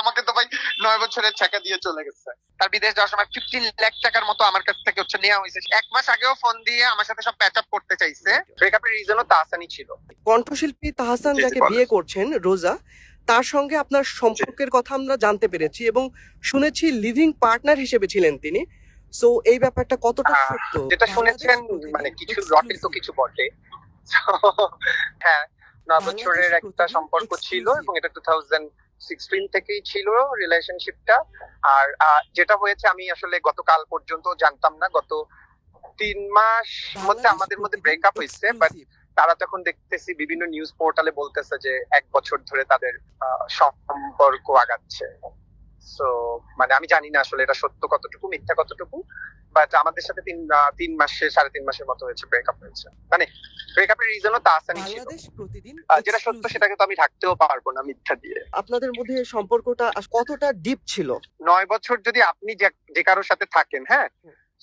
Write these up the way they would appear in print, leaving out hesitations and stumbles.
আমাকে তো ভাই 9 বছরের ছ্যাঁকা দিয়ে চলে গেছে। তার বিদেশ যাওয়ার সময় 15 লাখ টাকার মতো আমার কাছ থেকে নেওয়া হয়েছে। 1 মাস আগেও ফোন দিয়ে আমার সাথে সব প্যাচ আপ করতে চাইছে। ব্রেকআপের রিজনও তাহসানই ছিল। কণ্ঠশিল্পী তাহসান জি, জি, যাকে বলেন। বিয়ে করছেন রোজা, তার সঙ্গে আপনার সম্পর্কের কথা আমরা জানতে পেরেছি এবং শুনেছি লিভিং পার্টনার হিসেবে ছিলেন তিনি। সো এই ব্যাপারটা কতটা সত্য? যেটা শুনেছেন মানে কিছু রটে তো কিছু বটে। So, হ্যাঁ, 9 বছরের একটা সম্পর্ক ছিল এবং এটা 2016 থেকেই ছিল রিলেশনশিপটা। আর যেটা হয়েছে আমি আসলে গতকাল পর্যন্ত জানতাম না। গত 3 মাস মধ্যে আমাদের মধ্যে ব্রেকআপ হয়েছে, বাট তারা তখন দেখতেছি বিভিন্ন নিউজ পোর্টালে বলতেছে যে 1 বছর ধরে তাদের সম্পর্ক আগাচ্ছে। সো মানে আমি জানি না আসলে এটা সত্য কতটুকু মিথ্যা কতটুকু, বাট আমাদের সাথে 3 মাসে 3.5 মাসের মতো হয়েছে ব্রেকআপ হয়েছে। মানে ব্রেকআপের রিজনও তাহসানই ছিল। যেটা সত্য সেটাকে তো আমি ঢাকতেও পারবো না মিথ্যা দিয়ে। আপনাদের মধ্যে সম্পর্কটা কতটা ডিপ ছিল? 9 বছর যদি আপনি যে কারোর সাথে থাকেন, হ্যাঁ,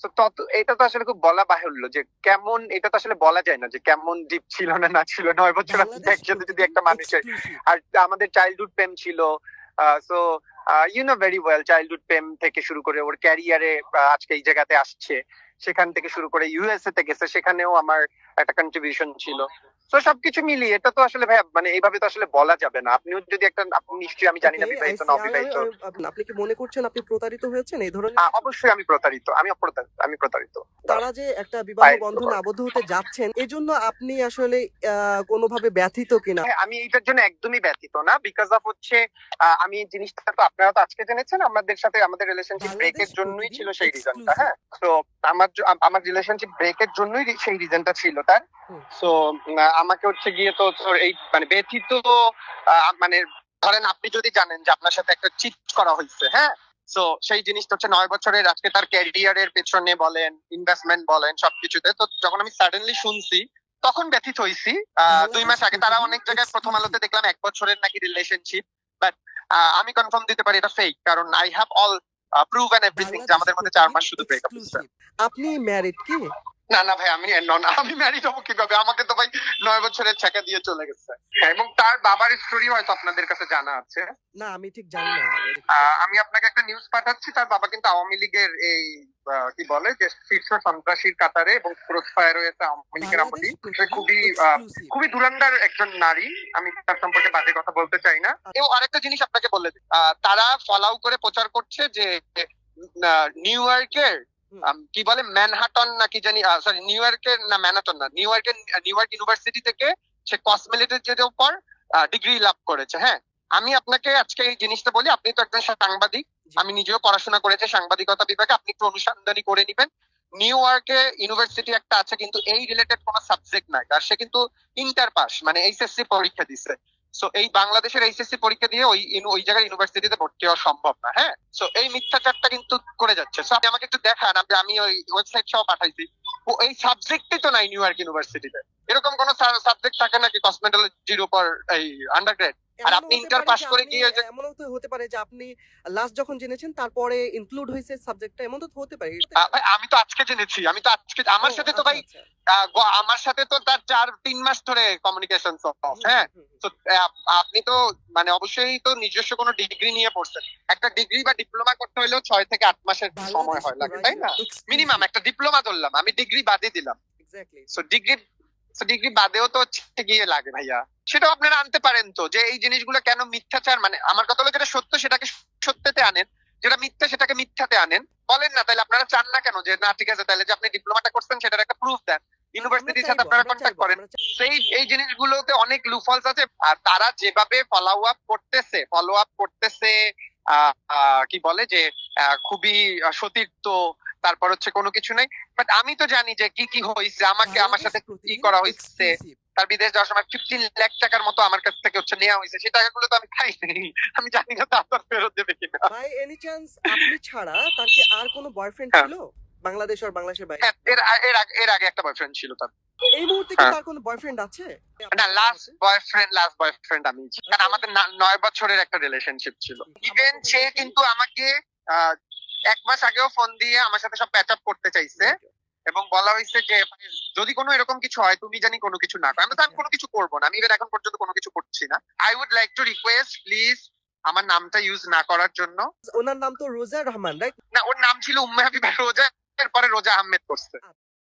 তো তত এটা তো আসলে খুব বলা বাহুল্য যে কেমন, এটা তো আসলে বলা যায় না যে কেমন ডিপ ছিল না ছিল 9 বছর আপনি একসাথে যদি একটা মানুষের। আর আমাদের চাইল্ডহুড প্রেম ছিল। So you know very well, childhood প্রেম থেকে শুরু করে ওর ক্যারিয়ারে আজকে এই জায়গাতে আসছে, সেখান থেকে শুরু করে ইউএসএ তে গেছে, সেখানেও আমার একটা কন্ট্রিবিউশন ছিল। তো সবকিছু মিলিয়ে এটা তো আসলে ভাই মানে এইভাবে তো আসলে বলা যাবে না। আপনিও যদি একটা, আপনি নিশ্চয়ই, আমি জানি না বিবাহিত না অবিবাহিত। আপনি কি মনে করছেন আপনি প্রতারিত হয়েছেন এই ধরনের? অবশ্যই আমি প্রতারিত, আমি প্রতারিত। তারা যে একটা বিবাহ বন্ধনে আবদ্ধ হতে যাচ্ছেন, এজন্য আপনি আসলে কোনোভাবে ব্যথিত কিনা? আমি এইটার জন্য একদমই ব্যথিত না, বিকজ অফ হচ্ছে আমি এই জিনিসটা তো আপনারা তো আজকে জেনেছেন, আমাদের সাথে আমাদের রিলেশনশিপ ব্রেকের জন্যই ছিল সেই রিজনটা। হ্যাঁ, তো আমার রিলেশনশিপ ব্রেকের জন্যই সেই রিজনটা ছিল তার। সো আমাকে হচ্ছে গিয়ে তো এই মানে ব্যথিত, মানে ধরেন আপনি যদি জানেন যে আপনার সাথে একটা চিট করা হয়েছে, হ্যাঁ, তো সেই জিনিসটা হচ্ছে 9 বছরের আজকে তার ক্যারিয়ারের পেছনে বলেন, ইনভেস্টমেন্ট বলেন, সবকিছুতে। তো যখন আমি সাডেনলি শুনছি তখন ব্যথিত হয়েছি। 2 মাস আগে তারা অনেক জায়গায় প্রথম আলোতে দেখলাম 1 বছরের নাকি রিলেশনশিপ, বাট আমি কনফার্ম দিতে পারি এটা ফেক, কারণ I have all prove and everything যে আমাদের মধ্যে 4 মাস শুধু ব্রেকআপ হয়েছে। আপনি ম্যারিড কি? না না ভাই, আমি ম্যারিড হবো কিভাবে? আমাকে তো ভাই 9 বছরের ছ্যাঁকা দিয়ে চলে গেছে। এবং তার বাবার স্টোরি হয়তো আপনাদের কাছে জানা আছে। না, আমি ঠিক জানি না। আমি আপনাকে একটা নিউজ পাঠাচ্ছি। তার বাবা কিন্তু আওয়ামী লীগের এই কি বলে যে শীর্ষ সন্ত্রাসীর কাতারে এবং ক্রস ফায়ার হয়েছে আওয়ামী লীগের আমলে। খুবই ধুরন্ধর একজন নারী। আমি তার সম্পর্কে বাজে কথা বলতে চাই না। এবং আরেকটা জিনিস আপনাকে বলে দিই, তারা ফলাও করে প্রচার করছে যে নিউ ইয়র্কের কি বলে ম্যানহাটন না কি জানি, সরি নিউ ইয়র্কের না ম্যানহাটন না, নিউ ইয়র্ক ইউনিভার্সিটি থেকে সে কসমেটলজির উপর ডিগ্রি লাভ করেছে। হ্যাঁ, আমি আপনাকে আজকে এই জিনিসটা বলি, আপনি তো একজন সাংবাদিক, আমি নিজেও পড়াশোনা করেছি সাংবাদিকতা বিভাগে, আপনি একটু অনুসন্ধানী করে নিবেন। নিউ ইয়র্কে ইউনিভার্সিটি একটা আছে কিন্তু এই রিলেটেড কোনো সাবজেক্ট নাই, আর সে কিন্তু ইন্টার পাস মানে এইচএসসি পরীক্ষা দিছে। সো এই বাংলাদেশের এইচএসসি পরীক্ষা দিয়ে ওই জায়গায় ইউনিভার্সিটিতে ভর্তি হওয়া সম্ভব না। হ্যাঁ, সো এই মিথ্যাচারটা কিন্তু করে যাচ্ছে। সো আপনি আমাকে একটু দেখান, আমি ওই ওয়েবসাইট সহ পাঠাইছি, এই সাবজেক্টই তো নাই নিউ ইয়র্ক ইউনিভার্সিটিতে। এরকম কোন সাবজেক্ট থাকে নাকি কসমেটোলজির উপর এই আন্ডারগ্রেড? আর আপনি ইন্টার পাস করে গিয়ে এমনও তো হতে পারে যে আপনি লাস্ট যখন জেনেছেন তারপরে ইনক্লুড হয়েছে সাবজেক্টটা, এমন তো হতে পারে। আমি তো আজকে জেনেছি, আমার সাথে তো ভাই আমার সাথে তো তার 4-3 মাস ধরে কমিউনিকেশন। হ্যাঁ, তো আপনি তো মানে অবশ্যই তো নিজস্ব কোনো ডিগ্রি নিয়ে পড়ছেন। একটা ডিগ্রি বা ডিপ্লোমা করতে হলেও 6 থেকে 8 মাসের সময় হয় লাগে, তাই না? মিনিমাম একটা ডিপ্লোমা ধরলাম, আমি ডিগ্রি বাদে দিলাম। সো ডিগ্রি বাদেও তো গিয়ে লাগে ভাইয়া। সেটাও আপনারা আনতে পারেন তো, যে এই জিনিসগুলো কেন মিথ্যাচার, মানে আমার কথা হলো যেটা সত্য সেটাকে সত্যতে আনেন, যেটা মিথ্যা সেটাকে মিথ্যাতে আনেন। বলেন না তাহলে আপনারা চান না কেন যে না ঠিক আছে তাহলে যে আপনি ডিপ্লোমাটা করছেন সেটার একটা প্রুফ দেন, ইউনিভার্সিটির সাথে আপনারা কন্ট্যাক্ট করেন। এই জিনিসগুলোতে অনেক লুফলস আছে। আর তারা যেভাবে ফলো আপ করতেছে কি বলে যে খুবই সতীর্থ, তারপর হচ্ছে কোনো কিছু নাই। বাট আমি তো জানি যে কি কি হয়েছে, আমার সাথে কি করা হয়েছে। তার বিদেশ যাওয়ার সময় 15 লাখ টাকার মতো আমার কাছ থেকে নেওয়া হয়েছে। সেই টাকাগুলো তো আমি খাইনি, আমি জানি না তারপর ফেরত দেবে কিনা। বাই এনি চান্স আপনি ছাড়া তার কি আর কোনো বয়ফ্রেন্ড ছিল বাংলাদেশ আর বাংলাদেশের বাইরে? এর আগে একটা বয়ফ্রেন্ড ছিল তার। এই মুহূর্তে কি তার কোনো বয়ফ্রেন্ড আছে? না, লাস্ট বয়ফ্রেন্ড আমি, কারণ আমাদের 9 বছরের একটা রিলেশনশিপ ছিল। ইভেন সে কিন্তু আমাকে 1 মাস আগেও ফোন দিয়ে আমার সাথে সব প্যাচ আপ করতে চাইছে এবং বলা হয়েছে যে যদি কোনো এরকম কিছু হয় তুমি জানি কোনো কিছু না করো। আমি কোনো কিছু করবো না, আমি এখন পর্যন্ত কোনো কিছু করছি না। I would like to request please আমার নামটা ইউজ না করার জন্য। ওনার নাম তো রোজা রহমান, রাইট? না, ওর নাম ছিল উম্মে হাবিবা রোজা, এর পরে রোজা আহমেদ করছে।